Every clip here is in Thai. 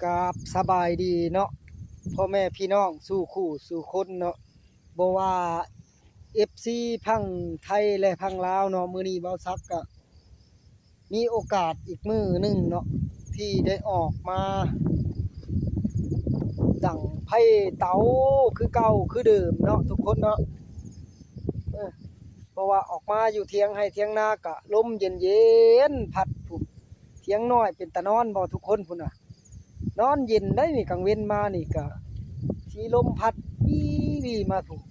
กับสบายดีเนาะพ่อแม่พี่น้องสู่คู่สู่คนเนาะบ่ว่า FC พังไทยและพังลาวเนาะมื้อนี้เว้าซักก็มีโอกาสอีกมื้อหนึงเนาะที่ได้ออกมาดั่งไผเตาคือเก่าคือเดิมเนาะทุกคนเนาะเออเพราะว่าออกมาอยู่เถียงให้เถียงนาก็ลมเย็นๆพัดพุ่นเถียงน้อยเป็นตานอนบ่ทุกคนพุ่นน่ะ นอนเย็นได้นี่กลางเว้นมานี่ก็สีลมพัดวีมาถูก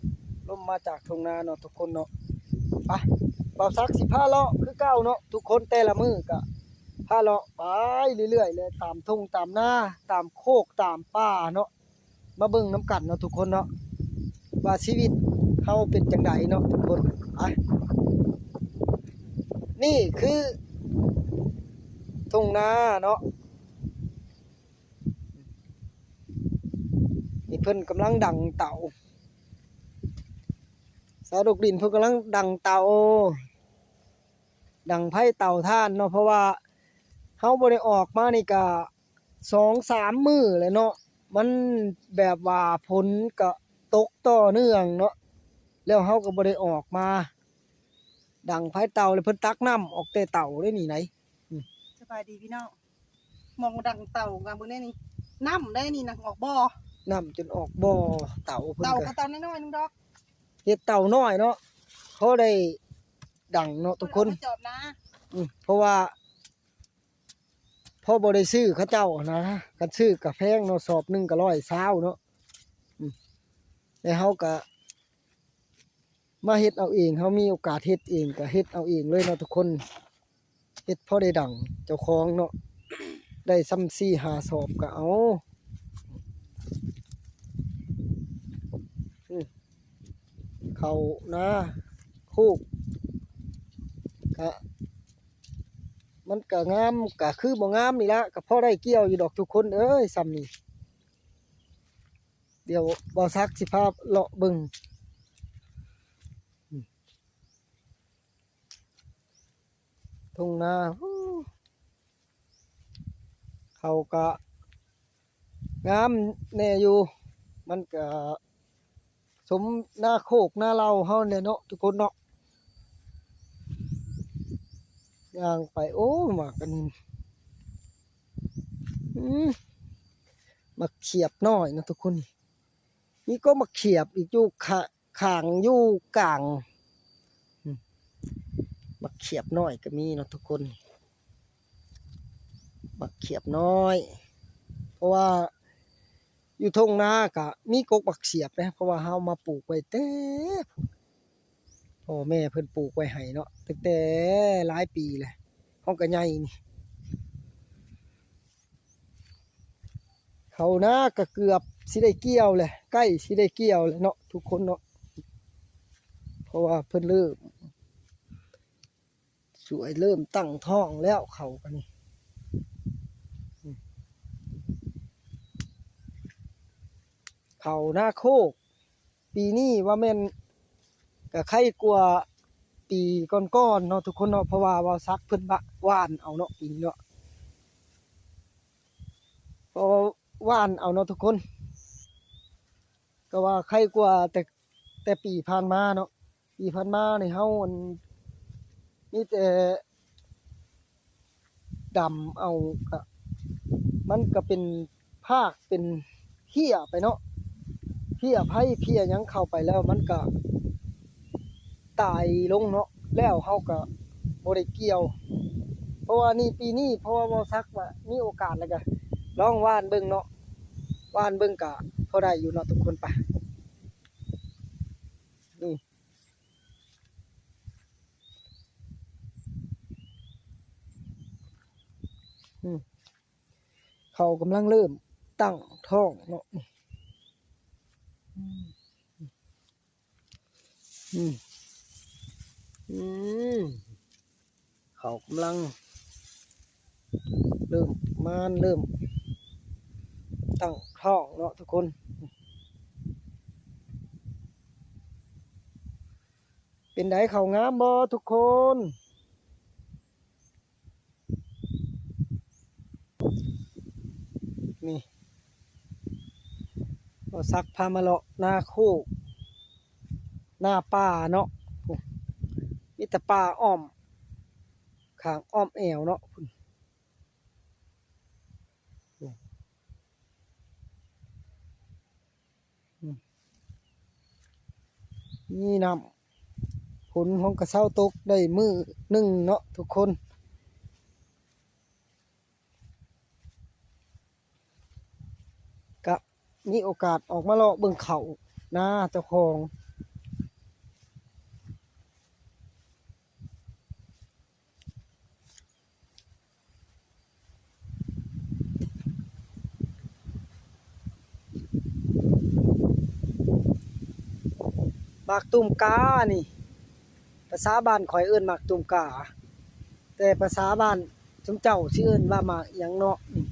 ลมมาจากทุ่งนาเนาะทุกคนเนาะไปบ่าวซักสิพาเลาะคือเก่าเนาะทุกคนแต่ละมื้อก็พาเลาะไปเรื่อยๆเลยตามทุ่งตามนาตามโคกตามป่าเนาะมาเบิ่งน้ำกันเนาะทุกคนเนาะว่าชีวิตเฮาเป็นจังไดเนาะทุกคนไปนี่คือทุ่งนาเนาะ นี่เพิ่นกำลังดังเต่าสาวดกดินเพิ่นกำลังดังเต่าดังไผ่เต่าท่านเนาะเพราะว่าเฮาบ่ได้ออกมานี่ก็2-3มื้อแล้วเนาะมันแบบว่าฝนก็ตกต่อเนื่องเนาะแล้วเฮาก็บ่ได้ออกมาดังไผ่เต่าเลยเพิ่นตักน้ำออกแต่เต่าได้นี่ไหนสบายดีพี่น้องมองดังเต่ากันเบิ่งได้นี่น้ำได้นี่นะออกบ่อน้ำจนออกบ่อเต่าเพิ่น เต่า ก็ ก็เต่าน้อยๆนึงดอกเฮ็ดเต่าน้อยเนาะพอได้ดังเนาะทุกคน จอบนะเพราะว่าพ่อบ่ได้ซื้อเขาเจ้านะกันซื้อกับแพงเนาะสอบหนึงก็120เนาะแล้วเฮาก็มาเฮ็ดเอาเองเฮามีโอกาสเฮ็ดเองก็เฮ็ดเอาเองเลยเนาะทุกคนเฮ็ดพอได้ดังเจ้าของเนาะได้ซ้ำ4-5สอบก็เอาเข้านาโคกก็มันก็งามก็คือบ่งามนี่ละก็พอได้เกี่ยวอยู่ดอกทุกคนเอ้ยซ้ำนี่เดี๋ยวบ่ซักสิพาเลาะเบิ่งทุ่งนาเขาก็งามแน่อยู่มันก็สมหน้าโคกหน้าเราเฮาเนี่ยเนาะทุกคนเนาะย่างไปโอ้มากันมาเขียบน้อยนะทุกคนนี่ก็มาเขียบอีกอยู่ข้างอยู่กลางมาเขียบน้อยก็มีเนาะทุกคนมาเขียบน้อยเพราะว่าอยู่ทุ่งนาก็มีกกบักเสียบนะเพราะว่าเฮามาปลูกไว้แต่พ่อแม่เพิ่นปลูกไว้ให้เนาะตั้งแต่หลายปีแหละเฮาก็ใหญ่นี่เขานาก็เกือบสิได้เกี่ยวแหละใกล้สิได้เกี่ยวแล้วเนาะทุกคนเนาะเพราะว่าเพิ่นเริ่มสวยเริ่มตั้งท้องแล้วเขากันนี่เขาหน้าโคกปีนี้ว่าแม่นก็ใครกลัวปีก่อนๆเนาะทุกคนเนาะเพราะว่าซักเพิ่นบะว่านเอาเนาะปีนี้เนาะเพราะว่านเอาเนาะทุกคนก็ว่าใครกลัวแต่ปีผ่านมาเนาะปีผ่านมาในเฮามันมีแต่ดำเอาก็มันก็เป็นภาคเป็นเหี้ยไปเนาะเหี้ยไผเหี้ยหยังเข้าไปแล้วมันก็ตายลงเนาะแล้วเฮาก็บ่ได้เกี่ยวเพราะว่านี่ปีนี้เพราะว่าบ่ซักว่ามีโอกาสแล้วก็ลองว่านเบิ่งเนาะว่านเบิ่งก็พอได้อยู่เนาะทุกคนไปนี่เขากำลังเริ่มตั้งท้องเนาะเขากำลังเริ่มเริ่มตั้งท้องเนาะทุกคนเป็นไดเขางามบ่ทุกคนนี่ ซักพามาเลาะหน้าโคกหน้าป่าเนาะโอ้มีแต่ป่าอ้อมข้างอ้อมแอวเนาะพุ่นโอ้อืมนี่น้ำฝนของกระเซ้าตกได้มื้อหนึ่งเนาะทุกคนก็มีโอกาสออกมาเลาะเบิ่งเขาหน้าเจ้าของหมากตุ่มกานี่ภาษาบ้านข่อยเอิ้นหมากตุ่มกาแต่ภาษาบ้านซุมเจ้าสิเอิ้นว่าหมากหยังเนาะนี่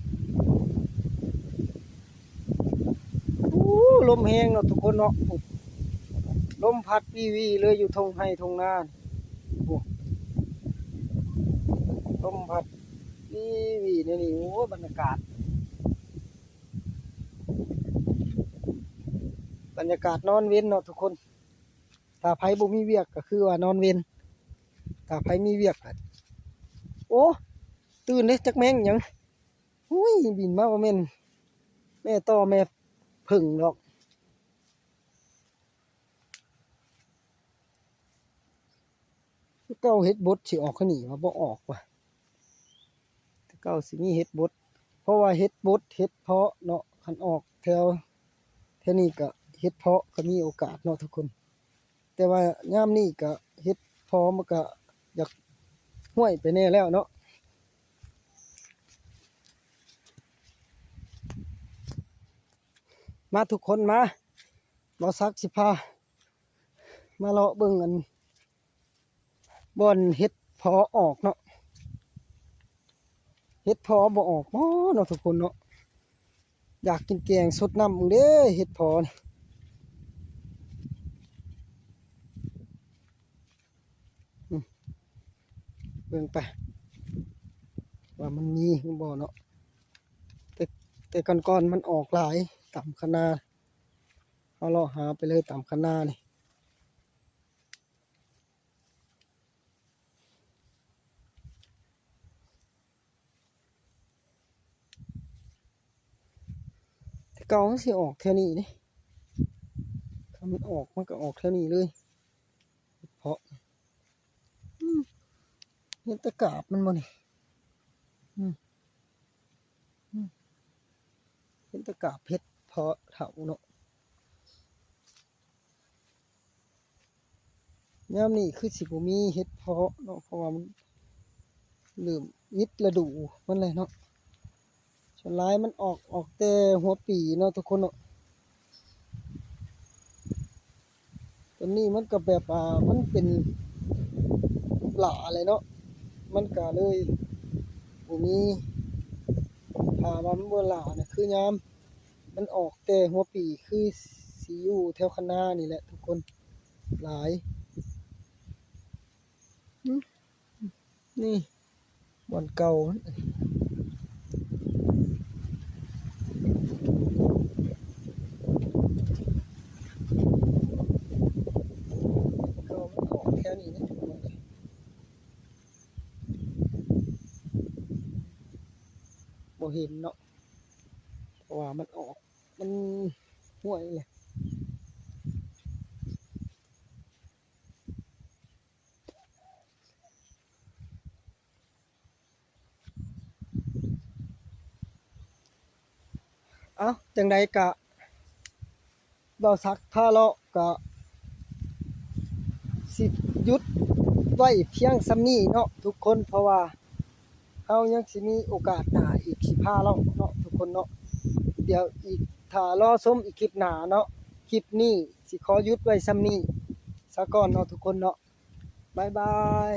ลมแห้งเนาะทุกคนเนาะลมพัดวีวีเลยอยู่ทงไห้ทงนาโอ้ลมพัดวีวีนี่โอ้บรรยากาศนอนเว้นเนาะทุกคนถ้าไผบ่มีเวียกก็คือว่านอนเว้นถ้าไผมีเวียกก็โอ้ตื่นเด้จักแม่งหยังหุ้ยบินมาบ่แม่นแม่ต่อแม่ผึ่งดอกเก้าเฮ็ดบดสิออกขนี่ว่าบ่ออกว่ะแต่เก้าสิมีเฮ็ดบดเพราะว่าเฮ็ดบดเฮ็ดเพาะเนาะคันออกแถวนี้ก็เฮ็ดเพาะก็มีโอกาสเนาะทุกคนแต่ว่ายามนี้ก็เฮ็ดเพาะมันก็อยากห้วยไปแน่แล้วเนาะมาทุกคนมาบ่ซักสิพามาเลาะเบิ่งอันบ่อนเฮ็ดเพาะออกเนาะเฮ็ดเพาะบ่ออกบ่เนาะทุกคนเนาะอยากกินแกงสดน้ำมึงเด้เฮ็ดเพาะนี่เบิ่งไปว่ามันมีหรือบ่เนาะแต่ก่อนๆมันออกหลายต่ำคะนาเอาเลาะหาไปเลยต่ำคะนานี่แต่เก่ามันสิออกแถวนี้นี่ถ้ามันออกมันก็ออกแถวนี้เลยเพาะเห็นแตะกาบมันบ่นี่อืมเห็นแตะกาบเฮ็ดเพาะเถาเนาะยามนี้คือสิบ่มีเฮ็ดเพาะเนาะเพราะว่ามันเริ่มวิดฤดูมันเลยเนาะส่วนหลายมันออกแต่หัวปีเนาะทุกคนเนาะตอนนี้มันก็แบบมันเป็นหลาเลยเนาะมันก็เลยบ่มีถ้าว่ามันบ่หลาเนี่ยคือยามมันออกแต่หัวปีคือสิอยู่แถวคะนานี่แหละทุกคนหลายนี่บ่อนเก่ามันเก่ามันออกแถวนี้นะทุกคนบ่เห็นเนาะเพราะว่ามันออกมันห้วยเลยเอ้าจังใดกะบ่ซักผ้าเลาะกะสิหยุดไว้เพียงส่ำนี้เนาะทุกคนเพราะว่าเฮายังสิมีโอกาสหน้าอีกสิพาเลาะเนาะทุกคนเนาะเดี๋ยวอีกถ้ารอชมอีกคลิปหน้าเนาะคลิปนี้สิขอหยุดไว้ส่ำนี้ซะก่อนเนาะทุกคนเนาะบ๊ายบาย